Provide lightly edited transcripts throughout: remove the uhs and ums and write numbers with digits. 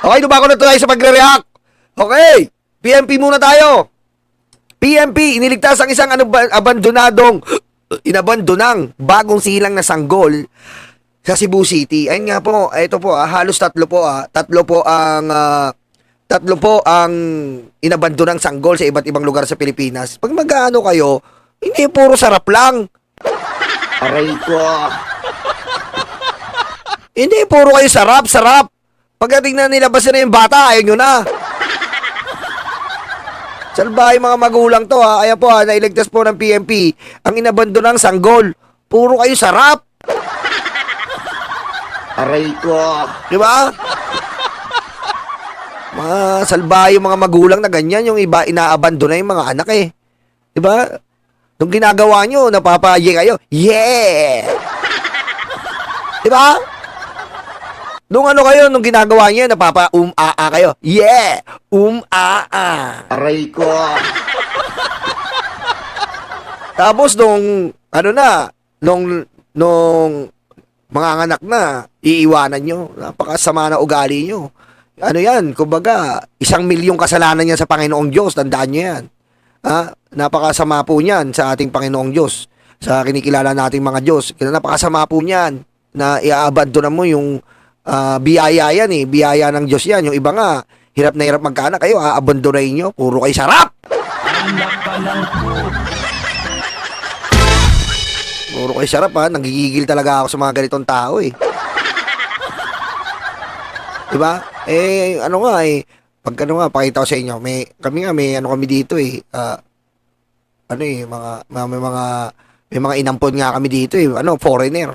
Okay, dumako na tayo sa pagre-react. Okay, PMP muna tayo. PMP, iniligtas ang isang inabandonang bagong silang na sanggol sa Cebu City. Ayun nga po, ito po, halos tatlo po ang inabandonang sanggol sa iba't ibang lugar sa Pilipinas. Pag mag-ano kayo, hindi puro sarap lang. Aray ko. Hindi puro kayo sarap. Pagdating na nilabasan na yung bata, ayaw nyo na. Salbahay mga magulang to ha. Ayan po ha, nailigtas po ng PMP ang inabandonang sanggol. Puro kayo sarap. Aray ko. Di ba? Mga salbahay yung mga magulang na ganyan. Yung iba inaabandona yung mga anak eh. Di ba? Nung ginagawa nyo, napapaye kayo. Yeah! Di ba? Nung ano kayo, nung ginagawa niya, napapa-a kayo. Yeah! A. Aray ko. Tapos nung, nung mga anak na, iiwanan nyo. Napakasama na ugali nyo. Ano yan, kumbaga, 1,000,000 kasalanan niya sa Panginoong Diyos. Tandaan nyo yan. Napakasama po niyan sa ating Panginoong Diyos. Sa kinikilala nating mga Diyos. Napakasama po niyan na i-abandona mo yung biyaya yan eh. Biyaya ng Diyos yan. Yung iba nga, hirap na hirap magkaanak kayo, abandonayin nyo. Puro kayo sarap! Puro kayo sarap ha. Nagigigil talaga ako sa mga ganitong tao eh. Diba? Pagka pakita ko sa inyo, may kami dito eh. May mga inampon nga kami dito eh. Foreigner.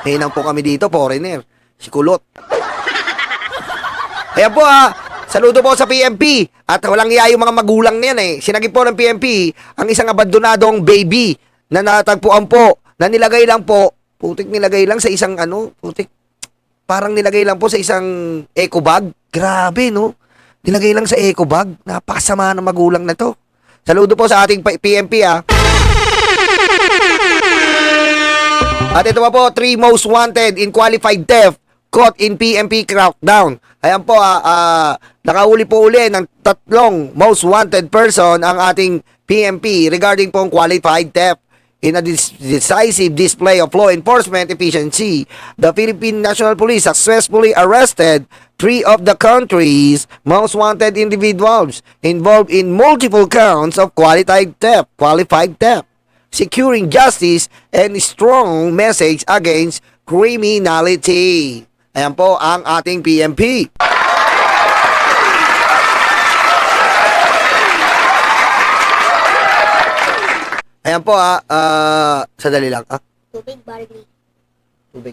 Hinang po kami dito, foreigner. Si Kulot. Ayan po saludo po sa PMP. At walang iya yung mga magulang niyan eh. Sinagip po ng PMP ang isang abandonadong baby na natagpuan po, na nilagay lang po, nilagay lang sa isang parang nilagay lang po sa isang eco bag. Grabe no? Nilagay lang sa eco bag. Napakasama ng magulang na to. Saludo po sa ating PMP At ito pa po, 3 most wanted in qualified theft caught in PMP crackdown. Ayan po, nakahuli po uli ng 3 most wanted person ang ating PMP regarding pong qualified theft. In a decisive display of law enforcement efficiency, the Philippine National Police successfully arrested 3 of the country's most wanted individuals involved in multiple counts of qualified theft, securing justice and strong message against criminality. Ayan po ang ating PMP. Ayan po sadali lang. Tubig, barley. Tubig.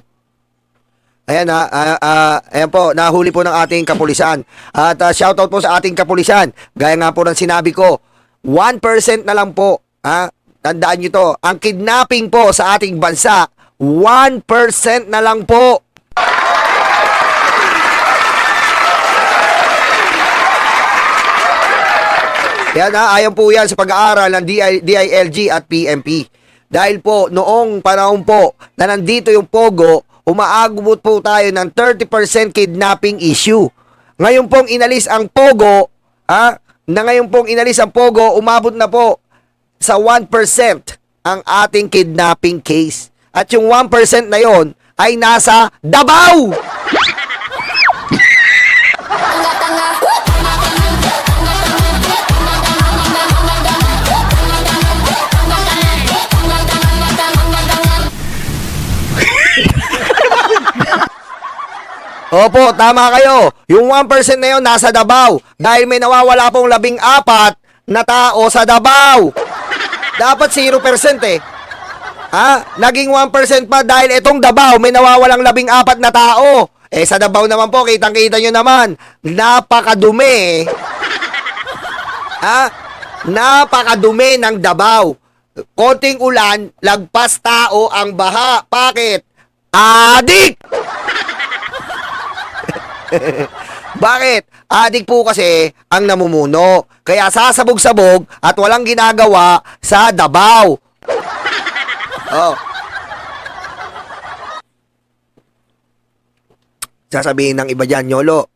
Ayan ayan po, nahuli po ng ating kapulisan. At shoutout po sa ating kapulisan. Gaya nga po ng sinabi ko, 1% na lang po. Tandaan nyo to, ang kidnapping po sa ating bansa, 1% na lang po. Yan ayon po yan sa pag-aaral ng DILG at PMP. Dahil po, noong panahon po na nandito yung Pogo, umaagubot po tayo ng 30% kidnapping issue. Ngayon pong inalis ang Pogo, umabot na po sa 1% ang ating kidnapping case. At yung 1% na yon ay nasa Davao! Opo, tama kayo. Yung 1% na yon nasa Davao. Dahil may nawawala pong 14 na tao sa Davao. Dapat 0% eh. Naging 1% pa dahil itong Davao may nawawalang 14 na tao. Sa Davao naman po, kitang-kita nyo naman, napakadumi. Napakadumi ng Davao. Konting ulan, lagpas tao ang baha. Bakit? Adik! Bakit? Adik po kasi ang namumuno. Kaya sasabog-sabog at walang ginagawa sa Davao. Sasabihin ng iba dyan, YOLO,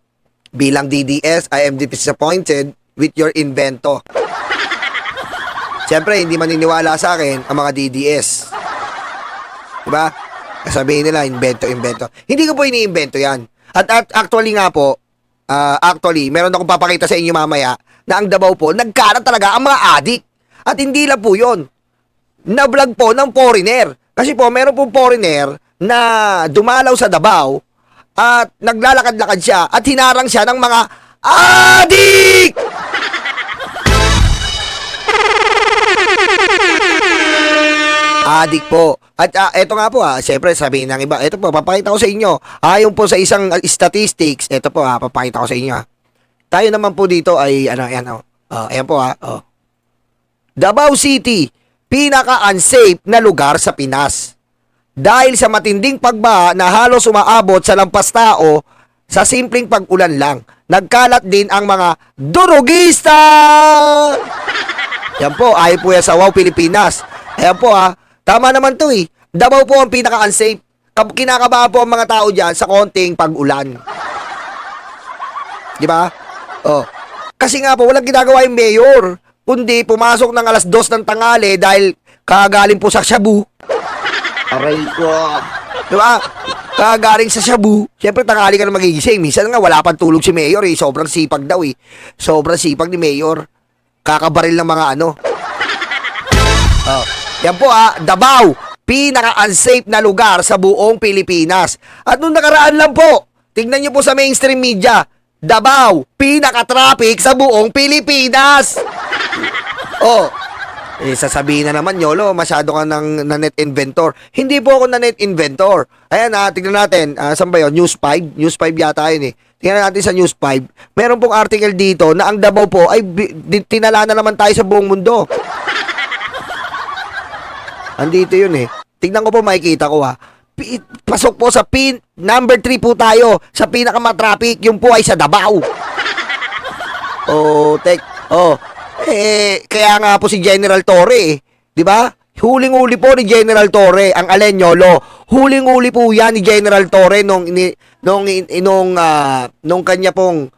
bilang DDS, I am disappointed with your invento. Siyempre, hindi maniniwala sa akin ang mga DDS. Diba? Sasabihin nila, invento. Hindi ko po iniimbento yan. At actually nga po, meron akong papakita sa inyo mamaya na ang Davao po, nagkarat talaga ang mga adik. At hindi lang po yun. Na-vlog po ng foreigner. Kasi po, meron pong foreigner na dumalaw sa Davao at naglalakad-lakad siya at hinarang siya ng mga adik! Adik po. At eto nga po siyempre sabihin ng iba, eto po, papakita ko sa inyo. Ayon po sa isang statistics, eto po papakita ko sa inyo. Tayo naman po dito ay, ayan po Davao City, pinaka-unsafe na lugar sa Pinas. Dahil sa matinding pagbaha na halos umaabot sa lampas tao sa simpleng pag-ulan lang. Nagkalat din ang mga durugista! Yan po, ayon po yan sa Wow Pilipinas. Ayan po tama naman to Davao po ang pinaka-unsafe. Kinakabahan po ang mga tao dyan sa konting pag-ulan. Di ba? Kasi nga po, walang ginagawa yung mayor. Kundi pumasok ng alas 2 ng tanghali dahil kagaling po sa Shabu. Aray ko. Diba? Kagaling sa Shabu. Siyempre tanghali ka na magigising. Minsan nga wala pang tulog si Mayor Sobrang sipag daw Sobrang sipag ni Mayor. Kakabaril ng mga Yan po Davao. Pinaka-unsafe na lugar sa buong Pilipinas. At nung nakaraan lang po, tignan nyo po sa mainstream media, Davao, pinaka-traffic sa buong Pilipinas. Sasabihin na naman, YOLO, masyado ka ng net inventor. Hindi po ako na net inventor. Ayan tignan natin, saan ba yun? News 5? News 5 yata yun Tingnan natin sa News 5. Meron pong article dito na ang Davao po ay tinala na naman tayo sa buong mundo. Andito yun Tingnan ko po, makikita ko Pasok po sa number 3 po tayo sa pinakamatraffic. Yung po ay sa Davao. Kaya nga po si General Torre di ba? Huling-huli po ni General Torre ang Alenyolo. Huling-huli po yan ni General Torre nung kanya pong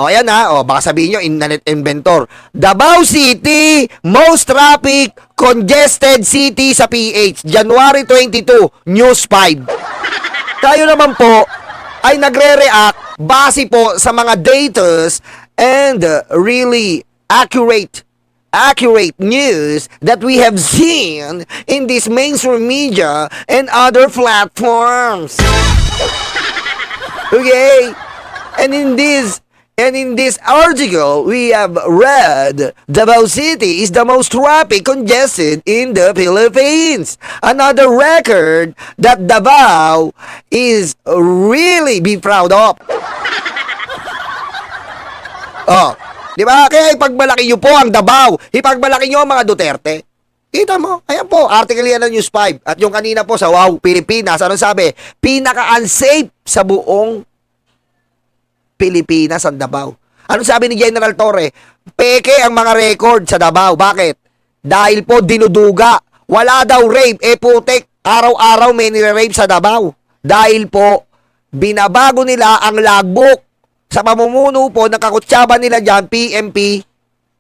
ayan baka sabihin nyo internet inventor. Davao City, most traffic congested city sa PH. January 22, News 5. Tayo naman po ay nagre-react base po sa mga datas and really accurate news that we have seen in this mainstream media and other platforms. Okay? And in this article, we have read Davao City is the most traffic congested in the Philippines. Another record that Davao is really be proud of. Di ba? Kaya ipagmalaki nyo po ang Davao. Ipagmalaki nyo ang mga Duterte. Kita mo? Ayan po, article yan ng News 5. At yung kanina po sa Wow Pilipinas, anong sabi? Pinaka-unsafe sa buong Pilipinas ang Davao. Anong sabi ni General Torre? Peke ang mga record sa Davao. Bakit? Dahil po dinuduga. Wala daw rape. Putek, araw-araw may nire-rape sa Davao. Dahil po, binabago nila ang logbook. Sa pamumuno po, nakakutsaba nila dyan, PMP,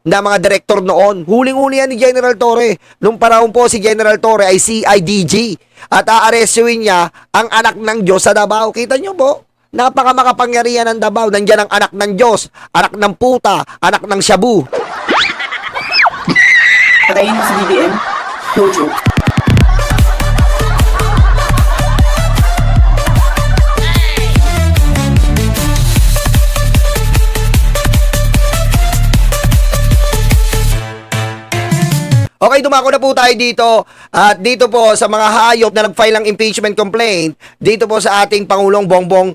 na mga direktor noon. Huling-huli yan ni General Torre. Nung panahon po si General Torre ay CIDG. At aarestuin niya ang anak ng Diyos sa Davao. Kita nyo po, napakamakapangyarihan ng Davao. Nandiyan ang anak ng Diyos, anak ng puta, anak ng Shabu. Patayin mo si BBM? No joke. Okay, dumako na po tayo dito. At dito po sa mga hayop na nag-file ng impeachment complaint, dito po sa ating Pangulong Bongbong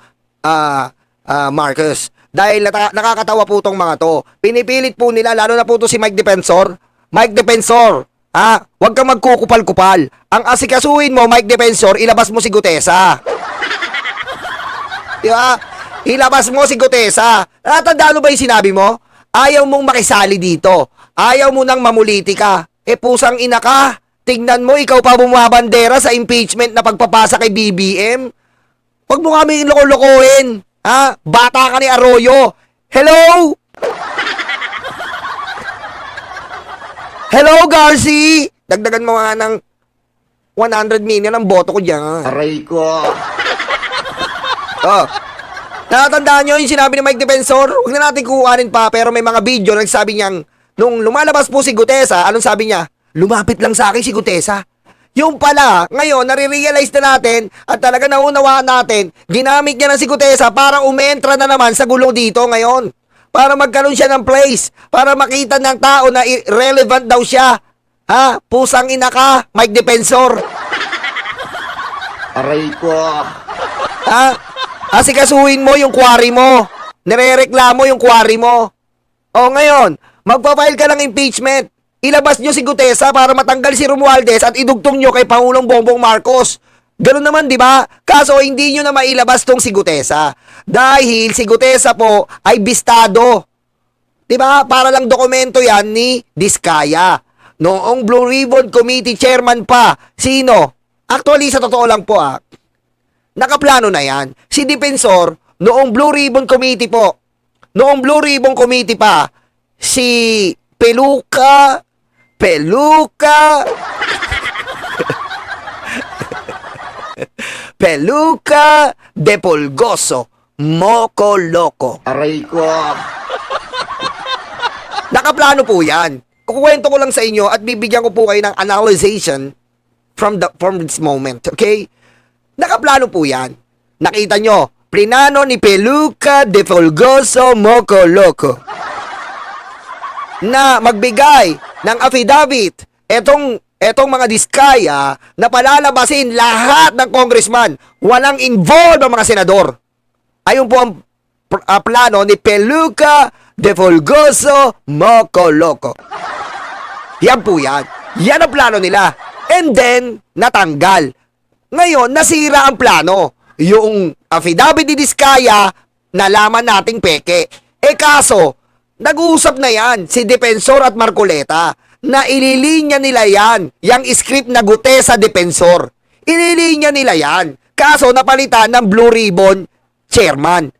Marcos. Dahil nakakatawa po tong mga to. Pinipilit po nila, lalo na po to si Mike Defensor. Mike Defensor, huwag kang magkukupal-kupal. Ang asikasuhin mo, Mike Defensor, ilabas mo si Gutesa. Di ba? Ilabas mo si Gutesa. Natandaan mo ba yung sinabi mo? Ayaw mong makisali dito. Ayaw mo nang mamuliti ka. Pusang ina ka. Tingnan mo, ikaw pa bumabandera sa impeachment na pagpapasa kay BBM. Huwag mo kami loko-lokohin. Ha? Bata ka ni Arroyo. Hello? Hello, Garci? Dagdagan mo nga ng 100 million ang boto ko dyan. Aray ko. Oh. Nakatandaan nyo yung sinabi ni Mike Defensor? Huwag na natin kukuhanin pa, pero may mga video na nagsabi niyang, nung lumalabas po si Gutesa, anong sabi niya? Lumapit lang sa akin si Gutesa. Yung pala, ngayon, nare-realize na natin at talaga naunawaan natin, ginamit niya na si Gutesa para umentra na naman sa gulong dito ngayon. Para magkaroon siya ng place, para makita ng tao na irrelevant daw siya. Ha? Pusang ina ka, Mike Defensor. Aray ko. Ha? Asikasuhin mo yung quarry mo. Nirereklamo yung quarry mo. O ngayon, magpa-file ka ng impeachment. Ilabas nyo si Gutesa para matanggal si Romualdez at idugtong nyo kay Pangulong Bongbong Marcos. Ganun naman, di ba? Kaso hindi nyo na mailabas tong si Gutesa. Dahil si Gutesa po ay bistado. Di ba? Para lang dokumento yan ni Diskaya. Noong Blue Ribbon Committee chairman pa. Sino? Actually, sa totoo lang po nakaplano na yan. Si Defensor, noong Blue Ribbon Committee po. Noong Blue Ribbon Committee pa, si Peluca de Polgoso, Moco Loco. Aray ko. Nakaplano po yan. Kukwento ko lang sa inyo at bibigyan ko po kayo ng analyzation from this moment, okay? Nakaplano po yan. Nakita nyo, plinano ni Peluca de Polgoso, Moco Loco na magbigay ng affidavit etong mga Diskaya na palalabasin lahat ng congressman. Walang involved ang mga senador. Ayun po ang plano ni Peluca de Folgoso, Moco Loco. Yan po yan. Yan ang plano nila. And then, natanggal. Ngayon, nasira ang plano. Yung affidavit ni Diskaya, nalaman nating peke. Kaso, nag-uusap na yan si Defensor at Marcoleta na ililinya nila yan, yung script na Gutesa Defensor. Ililinya nila yan. Kaso napalitan ng Blue Ribbon chairman.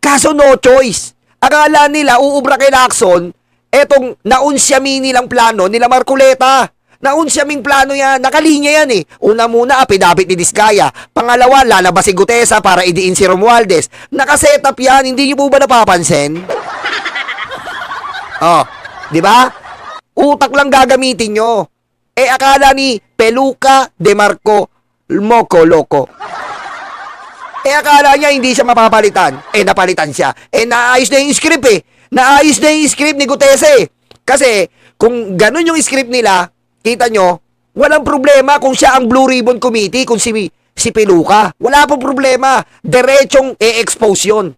Kaso no choice. Akala nila uubra kay Lacson etong naunsyami nilang plano nila Marcoleta. Naunsyaming plano yan. Nakalinya yan Una muna, affidavit ni Diskaya. Pangalawa, lalabas si Gutesa para idiin si Romualdez. Nakasetup yan. Hindi niyo po ba napapansin? Oh, di ba? Utak lang gagamitin nyo. Akala ni Peluca de Marco Moco Loco. Akala niya hindi siya mapapalitan. Napalitan siya. Naayos na yung script Naayos na yung script ni Gutesa Kasi, kung ganun yung script nila, kita nyo, walang problema kung siya ang Blue Ribbon Committee, kung si Peluca. Wala pong problema. Diretsong e-expose yun.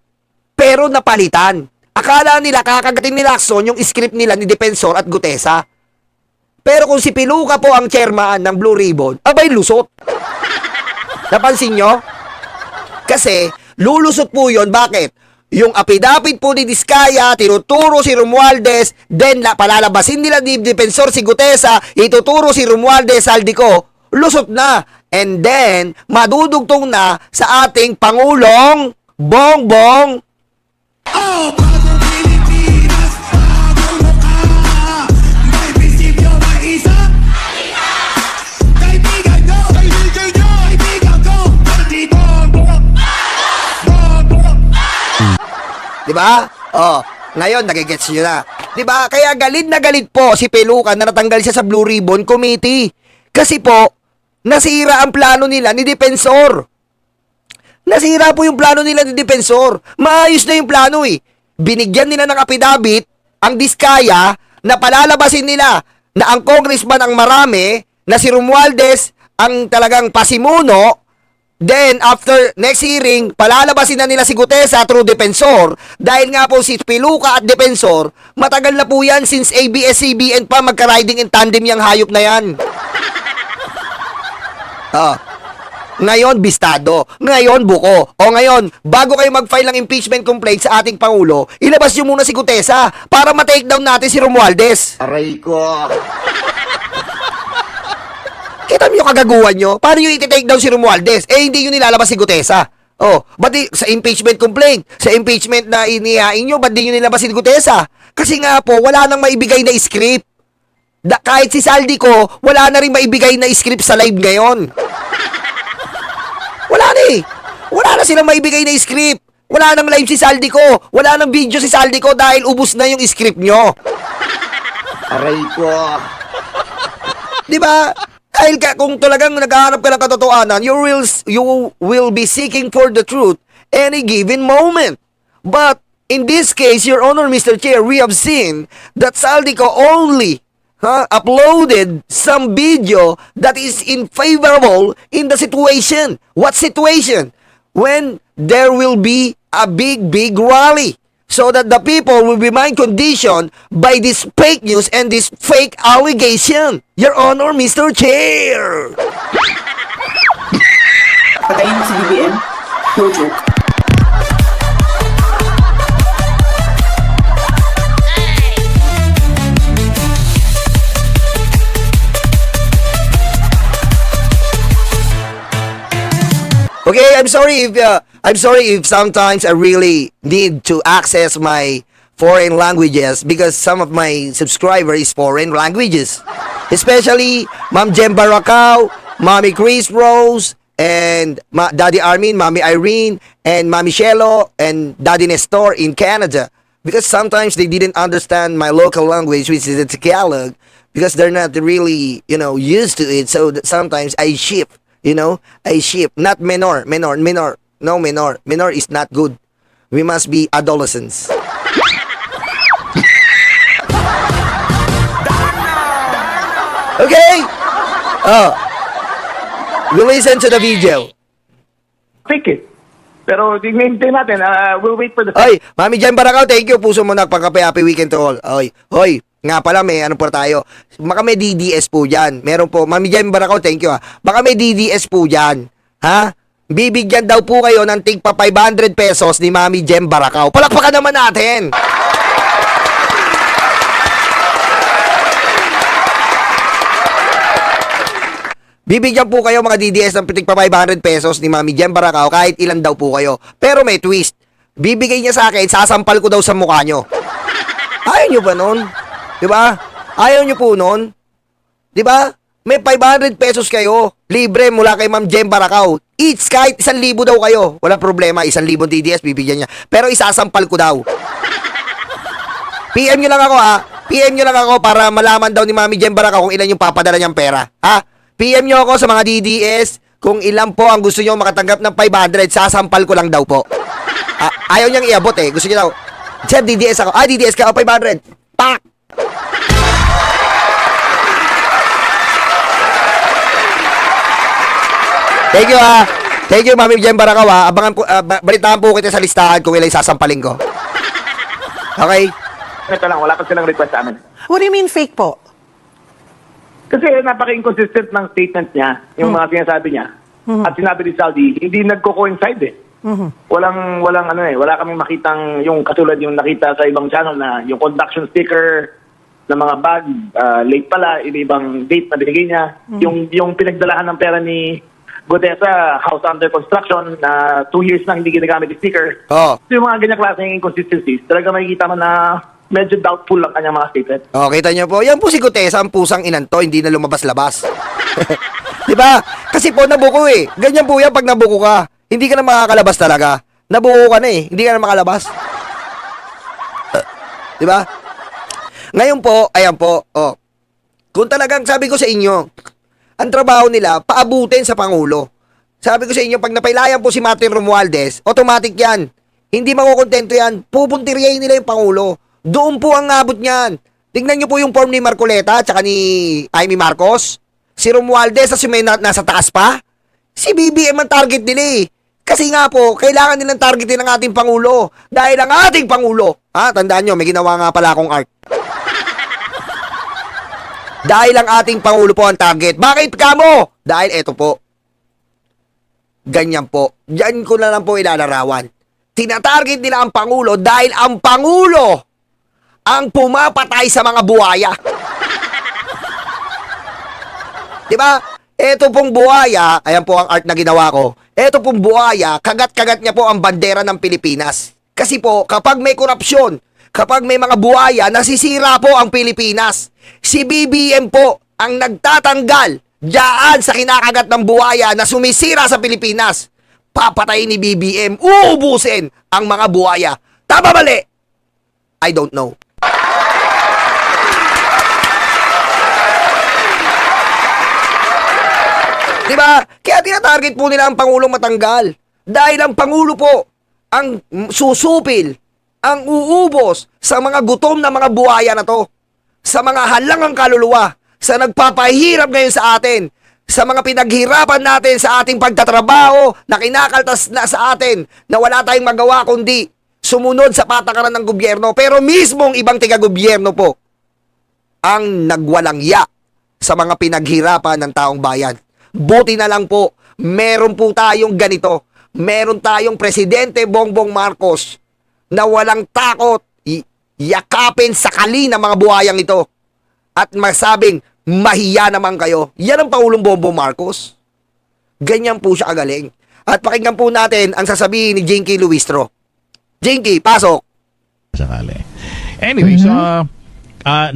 Pero napalitan. Akala nila kakagatin ni Lacson yung script nila ni Defensor at Gutesa. Pero kung si Peluca po ang chairman ng Blue Ribbon, abay lusot. Napansin nyo? Kasi lulusot po yun. Bakit? Yung affidavit po ni Diskaya, tinuturo si Romualdez, then palalabasin nila ni Defensor si Gutesa, ituturo si Romualdez Saldico, lusot na. And then, madudugtong na sa ating Pangulong Bongbong Diba? Ngayon, nagigets nyo na. Diba? Kaya galit na galit po si Peluca na natanggal siya sa Blue Ribbon Committee. Kasi po, nasira ang plano nila ni Defensor. Nasira po yung plano nila ni Defensor. Maayos na yung plano Binigyan nila ng affidavit ang Diskaya na palalabasin nila na ang congressman ang marami, na si Romualdez ang talagang pasimuno. Then, after next hearing, palalabasin na nila si Gutesa through Defensor. Dahil nga po si Peluca at Defensor, matagal na po yan since ABS-CBN pa magka-riding in tandem yung hayop na yan. Ngayon, bistado. Ngayon, buko. Ngayon, bago kayo mag-file ng impeachment complaint sa ating Pangulo, ilabas nyo muna si Gutesa para ma-take down natin si Romualdez. Aray ko. Kita mo yung kagaguhan nyo? Paano nyo iti-take down si Romualdez? Hindi nyo nilalabas si Gutesa. Oh, ba't sa impeachment complaint, sa impeachment na inihain nyo, ba't di nyo nilabas si Gutesa? Kasi nga po, wala nang maibigay na script. Kahit si Saldi ko, wala na rin maibigay na script sa live ngayon. Wala na eh. Wala na silang maibigay na script. Wala nang live si Saldi ko. Wala nang video si Saldi ko dahil ubus na yung script nyo. Aray ko. Diba? Dahil kung talagang naghahanap ka ng katotohanan, you will be seeking for the truth any given moment. But in this case, Your Honor, Mr. Chair, we have seen that Saldico only uploaded some video that is unfavorable in the situation. What situation? When there will be a big rally. So that the people will be mind conditioned by this fake news and this fake allegation. Your Honor, Mr. Chair. Patayin si BBM? No joke. Okay, I'm sorry if sometimes I really need to access my foreign languages because some of my subscribers is foreign languages. Especially Ma'am Jem Baracao, Mommy Chris Rose, and Daddy Armin, Mommy Irene, and Mommy Shelo, and Daddy Nestor in Canada. Because sometimes they didn't understand my local language, which is the Tagalog, because they're not really, used to it. So sometimes I shift. I ship. Not minor. No, minor. Minor is not good. We must be adolescents. Okay? We listen to the video. Fake it. Pero tingnan natin, we'll wait for the... Oy, Mami Jen Baracao, thank you. Puso mo nagpagkape. Happy weekend to all. Hoy. Nga pala, may ano po tayo. Baka may DDS po dyan. Meron po. Mami Jem Baracao, thank you ha. Baka may DDS po dyan. Ha? Bibigyan daw po kayo ng tigpa 500 pesos ni Mami Jem Baracao. Palakpakan naman natin. Bibigyan po kayo mga DDS ng tigpa 500 pesos ni Mami Jem Baracao kahit ilan daw po kayo. Pero may twist. Bibigay niya sa akin, sasampal ko daw sa mukha nyo. Ayaw nyo ba nun? Diba? Ayaw nyo po nun? Diba? May 500 pesos kayo. Libre mula kay Ma'am Jem Baracao. Each kahit 1,000 daw kayo. Wala problema. 1,000 DDS bibigyan niya. Pero isasampal ko daw. PM nyo lang ako ha. PM nyo lang ako para malaman daw ni Mami Jem Baracao kung ilan yung papadala niyang pera. Ha? PM nyo ako sa mga DDS kung ilan po ang gusto nyo makatanggap ng 500. Sasampal ko lang daw po. Ayaw niyang iabot eh. Gusto niya daw. Sir, DDS ako. DDS ka. 500. Pak! Thank you ha. Thank you, Mami Jem Baracao ha. Abangan po, balitaan po kita sa listahan kung ilan sasampalin ko. Okay? Ito lang, wala pa silang request sa amin. What do you mean fake po? Kasi napaka-inconsistent ng statement niya, yung mga sinasabi niya. At sinabi ni Saldi, hindi nagko-coincide eh. Wala kaming makitang yung katulad yung nakita sa ibang channel na yung conduction sticker ng mga bag, late pala, ibang date na binigay niya. Yung pinagdalahan ng pera ni Gutesa, house under construction, na 2 years na hindi ginagamit yung sticker. Oh. So yung mga ganyang klaseng inconsistencies, talaga makikita mo na medyo doubtful ang kanyang mga statement. Oh, kita niyo po. Yan po si Gutesa, ang pusang inanto, hindi na lumabas-labas. Diba? Kasi po nabuko eh. Ganyan po yan pag nabuko ka. Hindi ka na makakalabas talaga. Nabuko ka na eh. Hindi ka na makalabas. Diba? Ngayon po, ayan po, kung talagang sabi ko sa inyo, ang trabaho nila, paabutin sa Pangulo. Sabi ko sa inyo, pag napailayan po si Martin Romualdez, automatic yan. Hindi makukontento yan. Pupuntiryahin nila yung Pangulo. Doon po ang abot niyan. Tingnan nyo po yung form ni Marcoleta at saka ni Amy Marcos. Si Romualdez at si may nasa taas pa. Si BBM ang target nila eh. Kasi nga po, kailangan nilang targetin ang ating Pangulo. Dahil ang ating Pangulo, tandaan nyo, may ginawa nga pala akong art. Dahil ang ating Pangulo po ang target. Bakit kamo? Dahil eto po. Ganyan po. Diyan ko na lang po ilalarawan. Tinatarget nila ang Pangulo dahil ang Pangulo ang pumapatay sa mga buhaya. Diba? Ito pong buhaya, ayan po ang art na ginawa ko. Ito pong buhaya, kagat-kagat niya po ang bandera ng Pilipinas. Kasi po, kapag may korupsyon, kapag may mga buhaya, nasisira po ang Pilipinas. Si BBM po ang nagtatanggal diyan sa kinakagat ng buhaya na sumisira sa Pilipinas. Papatayin ni BBM, uubusin ang mga buhaya. Tama mali? I don't know. Diba? Kaya tinatarget po nila ang Pangulong matanggal. Dahil ang Pangulo po ang susupil, ang uubos sa mga gutom na mga buhaya na to. Sa mga halangang kaluluwa, sa nagpapahirap ngayon sa atin, sa mga pinaghirapan natin sa ating pagtatrabaho na kinakaltas na sa atin na wala tayong magawa kundi sumunod sa patakaran ng gobyerno. Pero mismong ibang tiga-gobyerno po ang nagwalang ya sa mga pinaghirapan ng taong bayan. Buti na lang po, meron po tayong ganito. Meron tayong Presidente Bongbong Marcos na walang takot yakapin sakali ng mga buhayang ito at masabing mahiya naman kayo. Yan ang Pangulong Bongbong Marcos. Ganyan po siya kagaling. At pakinggan po natin ang sasabihin ni Jinky Luistro. Jinky, pasok. Sakali. Anyway, so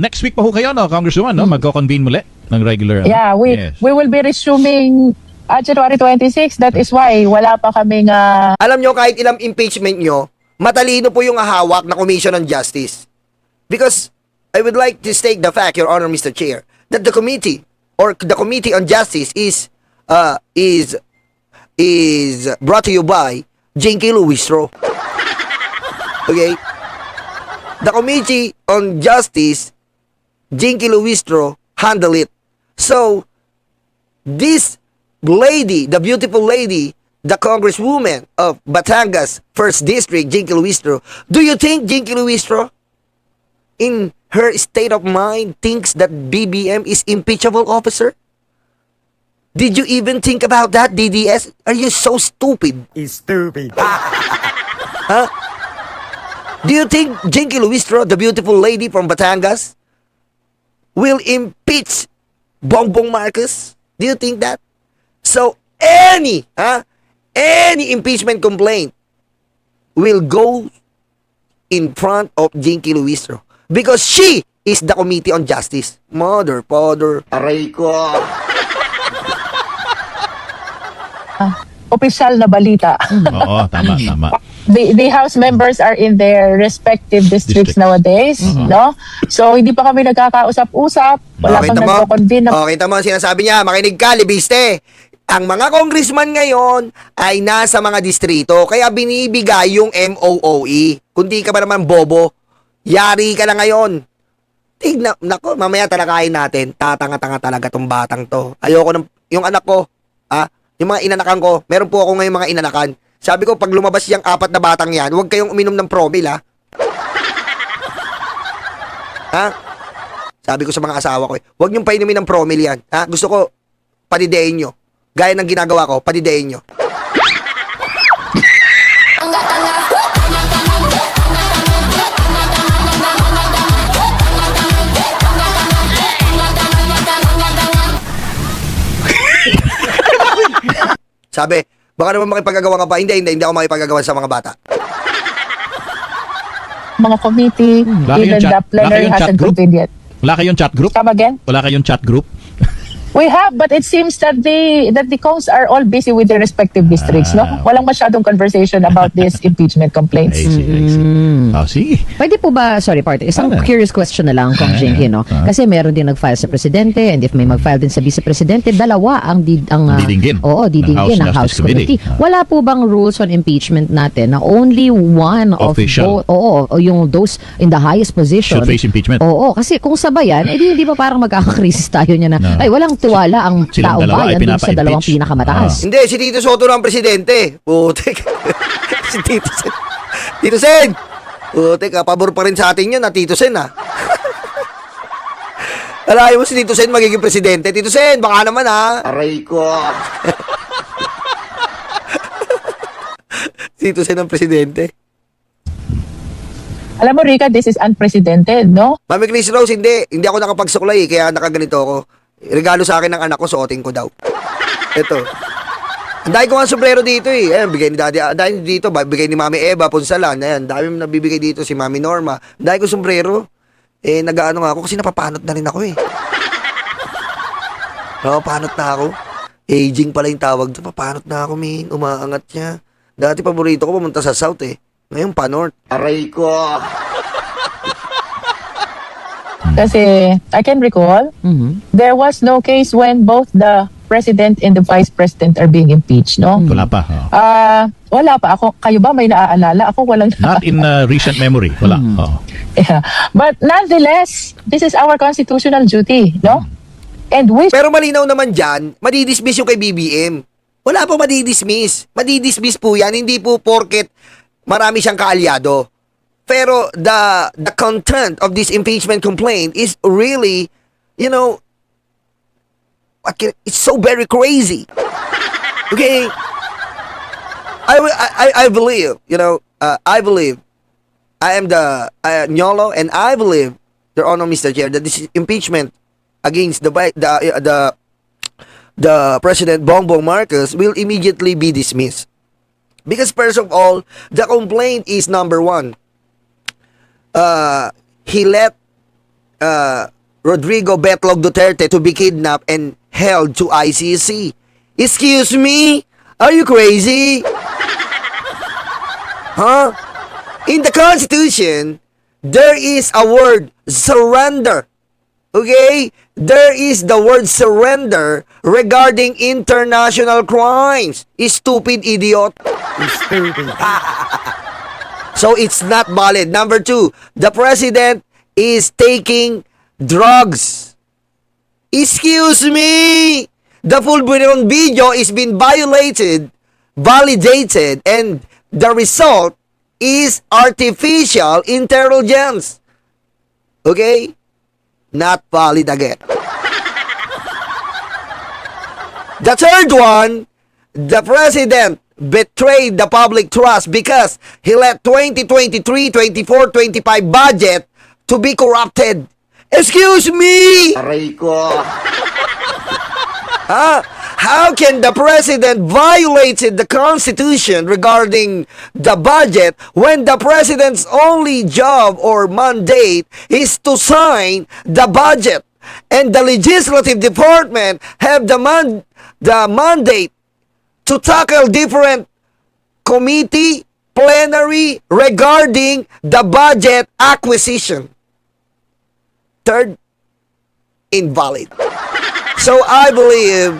next week pa ho kayo, no, Congresswoman, no? Magko-convene muli ng regular. Yeah, Yes. we will be resuming January 26. That is why wala pa kaming Alam nyo, kahit ilang impeachment nyo, matalino po yung hawak na Commission on Justice. Because I would like to state the fact, Your Honor, Mr. Chair, that the committee or the Committee on Justice is brought to you by Jinky Luistro. Okay? The Committee on Justice, Jinky Luistro, handle it. So, this lady, the beautiful lady, the Congresswoman of Batangas 1st District, Jinky Luistro, do you think Jinky Luistro, in her state of mind, thinks that BBM is impeachable officer? Did you even think about that, DDS? Are you so stupid? Stupid. Huh? Do you think Jinky Luistro, the beautiful lady from Batangas, will impeach Bongbong Marcos? Do you think that? So, any impeachment complaint will go in front of Jinky Luistro because she is the Committee on Justice. Mother, father. Aray ko. opisyal na balita. Oo, tama, tama. The House members are in their respective districts nowadays, no? So hindi pa kami nagkakausap-usap, wala pang nagko-convene. Okay, tama ang sinasabi niya. Makinig ka, libiste. Ang mga congressman ngayon ay nasa mga distrito, kaya binibigay yung MOOE. Kung di ka ba naman bobo, yari ka na ngayon. Tignan, nako, mamaya talakayin natin. Tatanga-tanga talaga tong batang to. Ayoko ng, yung anak ko, yung mga inanakan ko, meron po ako ngayon mga inanakan. Sabi ko, pag lumabas yung 4 na batang yan, huwag kayong uminom ng Promil, ha? Ha? Sabi ko sa mga asawa ko, huwag niyong painumin ng Promil yan. Ha? Gusto ko, padidein nyo. Gaya ng ginagawa ko, padidein nyo. Sabi, baka naman makipagagawa ka pa. Hindi ako makipagagawa sa mga bata. Mga committee, even the plenary hasn't convened yet. Wala kayong chat group? Come again? Wala kayong chat group? We have, but it seems that the Congs are all busy with their respective districts, no? Walang masyadong conversation about these impeachment complaints. I see. Oh, sige. Pwede po ba, sorry partner, isang curious question na lang kung Jinky, no? Kasi meron din nag-file sa presidente, and if may mag-file din sa vice-presidente, dalawa ang didinggin. Oo, didinggin ng House Committee. Wala po bang rules on impeachment natin na only one Official. of yung those in the highest position Should face impeachment. Oo, kasi kung sabayan, edi hindi ba parang magkakakrisis tayo niya na, ay walang tiwala ang Silang taong dalawa ay bayan dun sa dalawang pinapa-impeach. pinakamataas. Hindi, si Tito Soto na ang presidente. Putik. Si Tito Sen. Tito Sen! Putik, pabor pa rin sa atin yun, Tito Sen, Alayo mo si Tito Sen magiging presidente. Tito Sen, baka naman, Aray ko. Tito Sen ang presidente. Alam mo, Rica, this is unprecedented, no? Mami Chris Rose, hindi ako nakapagsuklay, kaya nakaganito ako. Regalo sa akin ng anak ko, suotin ko daw. Ito. Ang dahil ko nga sombrero dito eh. Ayan, bigay ni Daddy, dahil dito, bigay ni Mami Eva, Ponsalan. Ayan, dami nabibigay dito si Mami Norma. Ang dahil ko sombrero, eh, nag-ano nga ako kasi napapanot na rin ako eh. Napapanot na ako. Aging pala yung tawag doon. Papanot na ako, min. Umaangat niya. Dati paborito ko pumunta sa South eh. Ngayon pa North. Aray ko. Kasi I can recall, there was no case when both the president and the vice president are being impeached, no? Wala pa. Wala pa ako. Kayo ba may naaalala? Ako walang Not in recent memory. Wala. Yeah. But nonetheless, this is our constitutional duty, no? And we Pero malinaw naman dyan, madidismiss yung kay BBM. Wala po madidismiss. Madidismiss po yan. Hindi po porket marami siyang kaalyado. Pero the content of this impeachment complaint is really, you know, it's so very crazy. Okay? I believe, you know, I believe, I am the Nyolo, and I believe, Your Honor, Mr. Chair, that this impeachment against the President Bongbong Marcos will immediately be dismissed. Because first of all, the complaint is number one. He let Rodrigo Betlog Duterte to be kidnapped and held to ICC. Excuse me? Are you crazy? Huh? In the Constitution, there is a word, surrender. Okay? There is the word surrender regarding international crimes. Stupid idiot. So it's not valid. Number two, the president is taking drugs. Excuse me! The full video is been validated, and the result is artificial intelligence. Okay? Not valid again. The third one, the president betrayed the public trust because he let 2023, 24, 25 budget to be corrupted. Excuse me! Aray ko. How can the president violated the Constitution regarding the budget when the president's only job or mandate is to sign the budget, and the legislative department have the mandate to tackle different committee plenary regarding the budget acquisition? Third, invalid. So I believe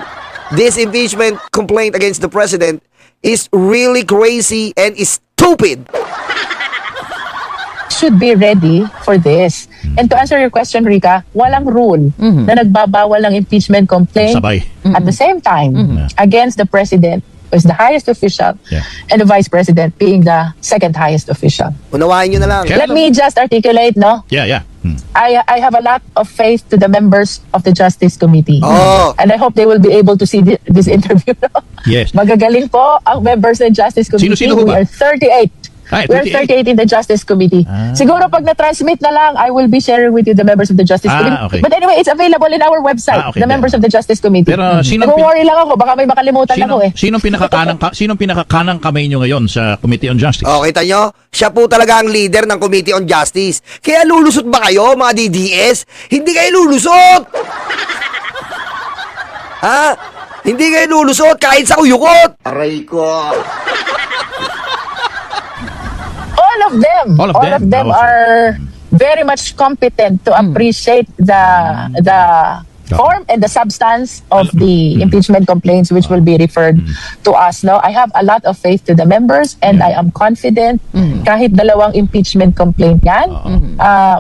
this impeachment complaint against the president is really crazy and is stupid. should be ready for this. And to answer your question, Rica, walang rule na nagbabawal ng impeachment complaint Sabay. at the same time against the president, who is the highest official, and the vice president being the second highest official. Unawain nyo na lang. Kaya- Let me just articulate, no? Yeah. I have a lot of faith to the members of the Justice Committee. Oh. And I hope they will be able to see this interview. No? Yes. Magagaling po ang members ng Justice Committee. Sino-sino ho We ba? are 38. Ay, We are 38 38 in the Justice Committee. Siguro pag na-transmit na lang, I will be sharing with you the members of the Justice Committee. Okay. But anyway, it's available in our website, Okay. the members of the Justice Committee. Pero sino Nag-worry lang ako, baka may makalimutan ako eh. Sinong pinakakanang kamay nyo ngayon sa Committee on Justice? Oh, kita nyo? Siya po talaga ang leader ng Committee on Justice. Kaya lulusot ba kayo, mga DDS? Hindi kayo lulusot! Ha? Hindi kayo lulusot kahit sa uyukot! Aray ko! All of them Okay. are very much competent to appreciate the form and the substance of the impeachment complaints which will be referred to us. No, I have a lot of faith to the members, and I am confident kahit dalawang impeachment complaint yan,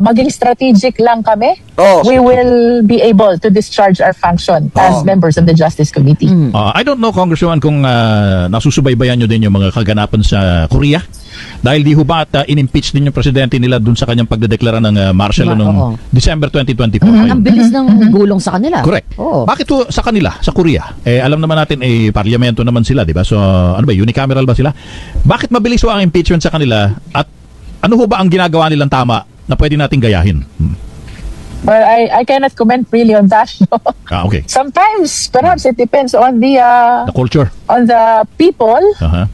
maging strategic lang kami, Oh. we will be able to discharge our function as members of the Justice Committee. I don't know, Congresswoman, kung nasusubaybayan nyo din yung mga kaganapan sa Korea. Dahil di ho ba at in-impeach din yung presidente nila dun sa kanyang pagdedeklara ng martial law Oo. noong December 2024. Ang bilis ng gulong sa kanila. Correct. Oo. Bakit ho sa kanila, sa Korea? Alam naman natin, parlamento naman sila, di ba? So, ano ba, unicameral ba sila? Bakit mabilis ho ang impeachment sa kanila? At ano ho ba ang ginagawa nilang tama na pwede nating gayahin? Well, I cannot comment really on that. No? Okay. Sometimes, perhaps it depends on The culture. on the people, Uh-huh.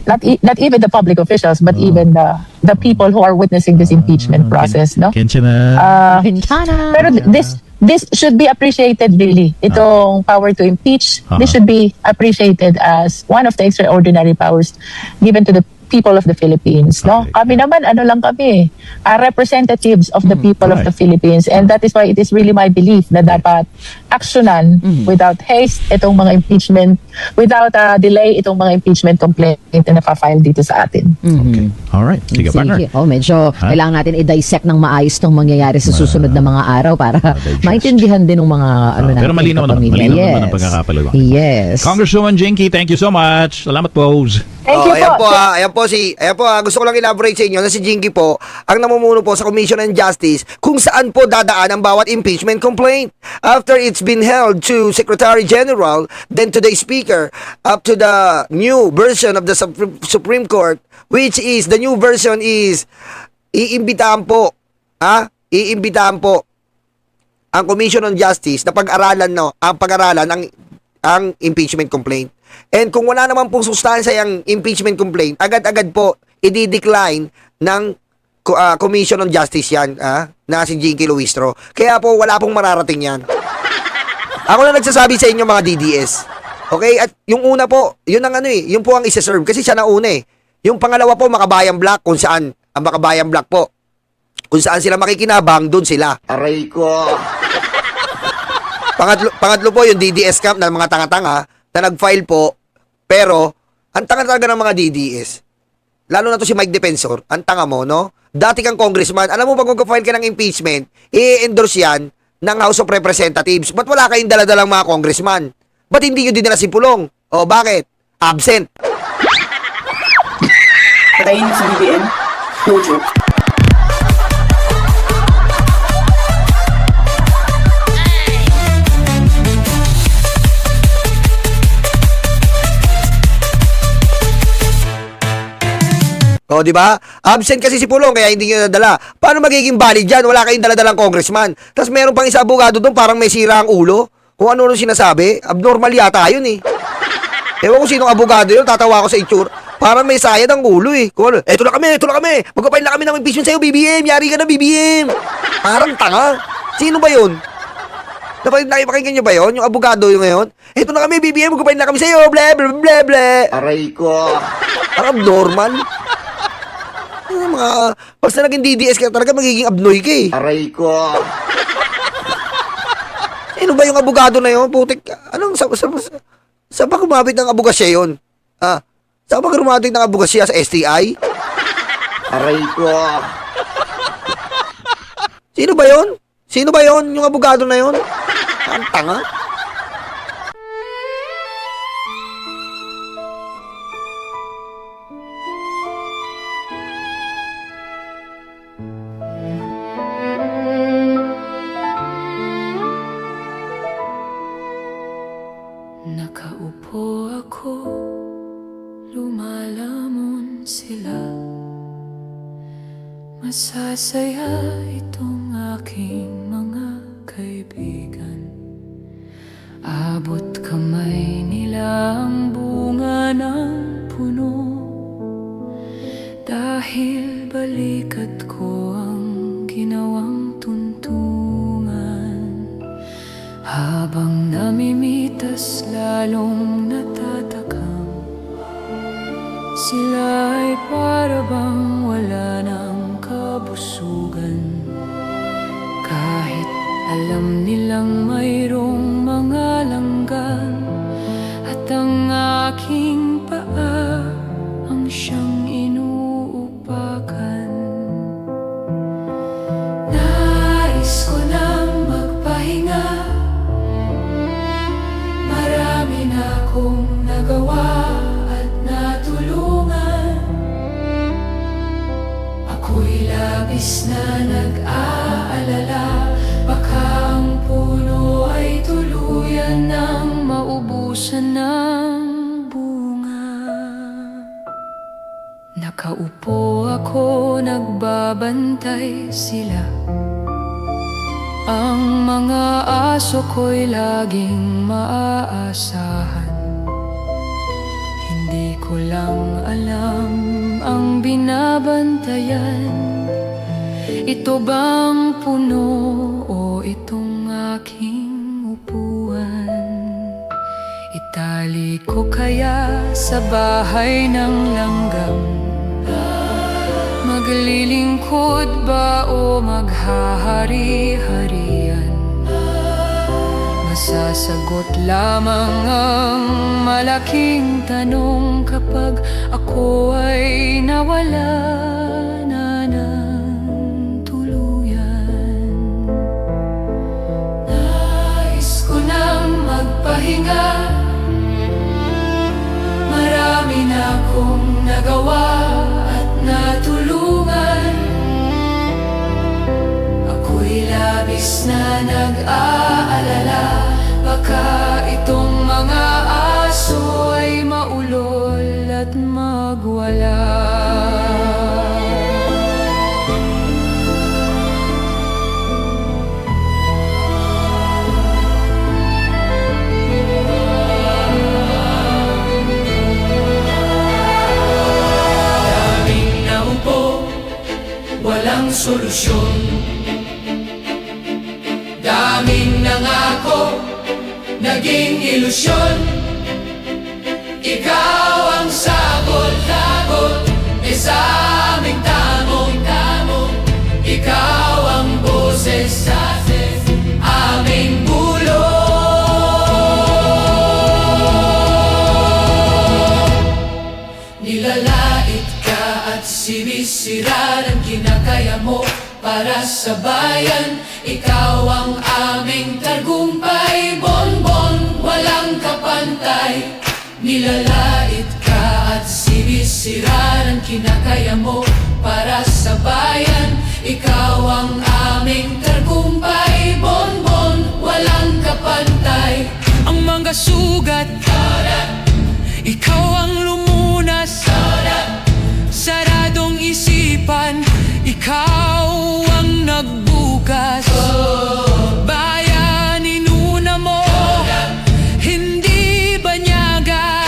not even the public officials, but even the people who are witnessing this impeachment process. No. Kensya na. Quintana. Pero this should be appreciated really. Itong power to impeach, this should be appreciated as one of the extraordinary powers given to the people of the Philippines. No, Okay. kami naman ano lang kami, representatives of the people of the right. Philippines, and that is why it is really my belief na dapat aksyonan without haste itong mga impeachment, without delay itong mga impeachment complaint na napafile dito sa atin. Okay. All right. Sige, partner. Sige. Oh, medyo kailangan natin i-dissect ng maayos tong mangyayari sa susunod na mga araw para digest. maintindihan din ng mga ano natin. Pero malinaw naman. kapamilya. Malinaw naman Yes. ang pagkakapaliwanag. Yes. Congresswoman Jinky, thank you so much. Salamat po. Thank you ayan po. ayan po, gusto ko lang elaborate sa inyo na si Jinky po ang namumuno po sa Commission on Justice kung saan po dadaan ang bawat impeachment complaint. After it's been held to Secretary General, then to the Speaker, up to the new version of the Supreme Court, which is, the new version is, iimbitahan po ang Commission on Justice na pag-aralan ang impeachment complaint. And kung wala naman pong sustansya yung impeachment complaint, agad-agad po i-decline ng Commission on Justice yan, na si Jinky Luistro. Kaya po wala pong mararating yan. Ako na nagsasabi sa inyo mga DDS. Okay? At yung una po, yun ang yun po ang isa-serve kasi siya na una eh. Yung pangalawa po, Makabayan Black, kung saan ang Makabayan Black po, kung saan sila makikinabang, doon sila. Aray ko. Pangatlo po yung DDS camp na mga tanga-tanga na nag-file po, pero ang tanga-tanga ng mga DDS, lalo na to si Mike Defensor, ang tanga mo, no? Dati kang congressman, alam mo pag mag-file ka ng impeachment, i-endorse yan ng House of Representatives. Ba't wala kayong daladalang mga congressman? Ba't hindi nyo dinala si Pulong? O bakit? Absent. Patayin si BBM. No joke. O, di ba? Absent kasi si Pulong, kaya hindi nyo nadala. Paano magiging valid yan? Wala kayong daladalang congressman. Tapos meron pang isa abogado doon, parang may sira ang ulo. Kung ano sinasabi, abnormal yata yun eh. Ewan ko sinong abogado yun, tatawa ako sa itsura. Parang may sayad ang ulo eh. Kung ano, eto na kami. Magpapail na kami ng impeachment sa'yo, BBM. Yari ka na, BBM. Parang tanga. Sino ba yun? Nakipakinggan nyo ba yun? Yung abogado yung ngayon? Eto na kami, BBM. Magpapail na kami sa'yo. Ble, ble, ble, ble. Aray ko. Parang abnormal. Mga, basta naging DDS ka talaga, magiging abnoy ka eh. Aray ko. Sino ba yung abogado na yun? Putik, anong, sa ba kumapit ng abogasya yun? Sa ba kumapit ng abogasya sa STI? Aray ko. Sino ba yun? Sino ba yun? Yung abogado na yun? Ang tanga. Nakaupo ako, lumalamon sila. Masasaya itong aking mga kaibigan. Abot kamay nila ang bunga ng puno. Dahil balikat ko ang ginawang tuntungan. Habang namimitas lalong natatakam, sila ay para bang wala ng kabusugan. Kahit alam nilang mayroong mga langgan, at ang aking paa ang siyang inuupakan. Nais ko nang magpahinga, marami na akong nagawa at natulungan. Ako'y labis na nag-aalala, baka ang puno ay tuluyan nang maubusan ng bunga. Nakaupo ako, nagbabantay sila. Ang mga aso ko'y laging maaasahan. Hindi ko lang alam ang binabantayan. Ito bang puno o itong aking upuan? Itali ko kaya sa bahay ng langgam? Maglilingkod ba o maghahari-harian? Masasagot lamang ang malaking tanong kapag ako ay nawala na ng tuluyan. Nais ko nang magpahinga, marami na akong nagawa at natulungan. Ako'y labis na nag-aalala, baka itong mga aso ay maulol at magwala. Daming naupo, walang solusyon. Daming nangako, naging ilusyon. Ikaw ang sagot-sagot sa aming tamong-tamong. Ikaw ang boses sa aming bulong. Nilalait ka at sinisira ng kinakaya mo para sa bayan. Ikaw ang aming tagumpay, bonbon, walang kapantay. Nilalait ka at sinisira ng kinakaya mo para sa bayan. Ikaw ang aming tagumpay, bonbon, walang kapantay. Ang mga sugat, ikaw ang lumunas. Saradong isipan, ikaw ang nagbukas. Bayan, inuna mo, hindi banyaga.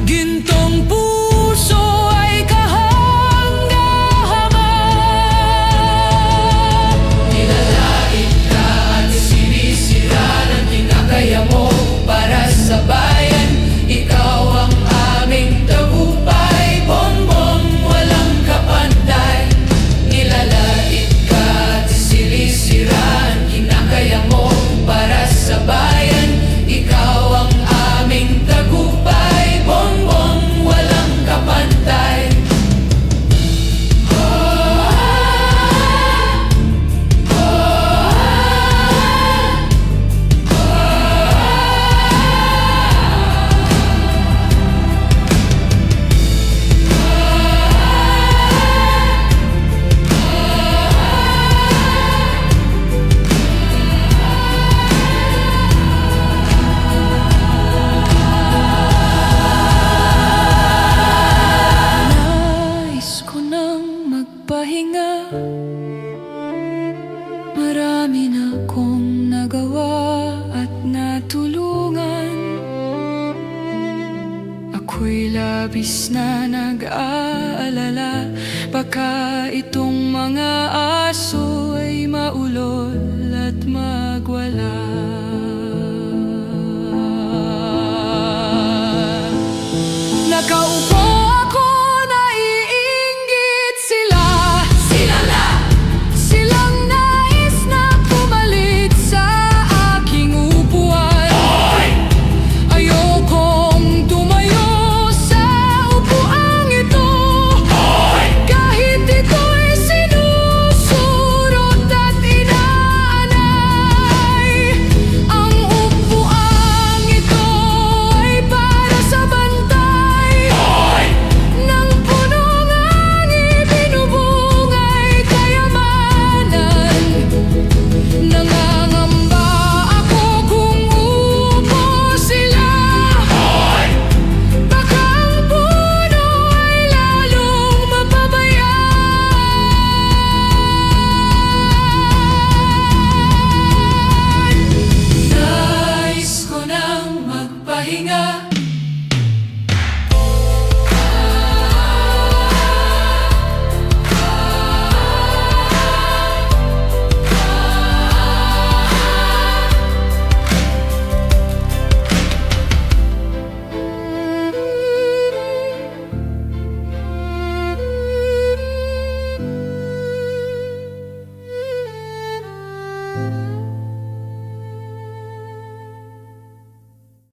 Gintong puso ay kahanga-hanga. Nilalait ka at sinisira ng kinakaya mo para sa bayan. Ikaw ang aming tagumpay, bonbon, walang kapantay. Nilalait ka at sinisira ang kinakaya mo para sa bayan. Ikaw ang aming tagumpay, bonbon, walang kapantay. Nais ko nang magpahinga, marami na akong nagawa at natulungan. Ako'y labis na nag-aalala, baka itong mga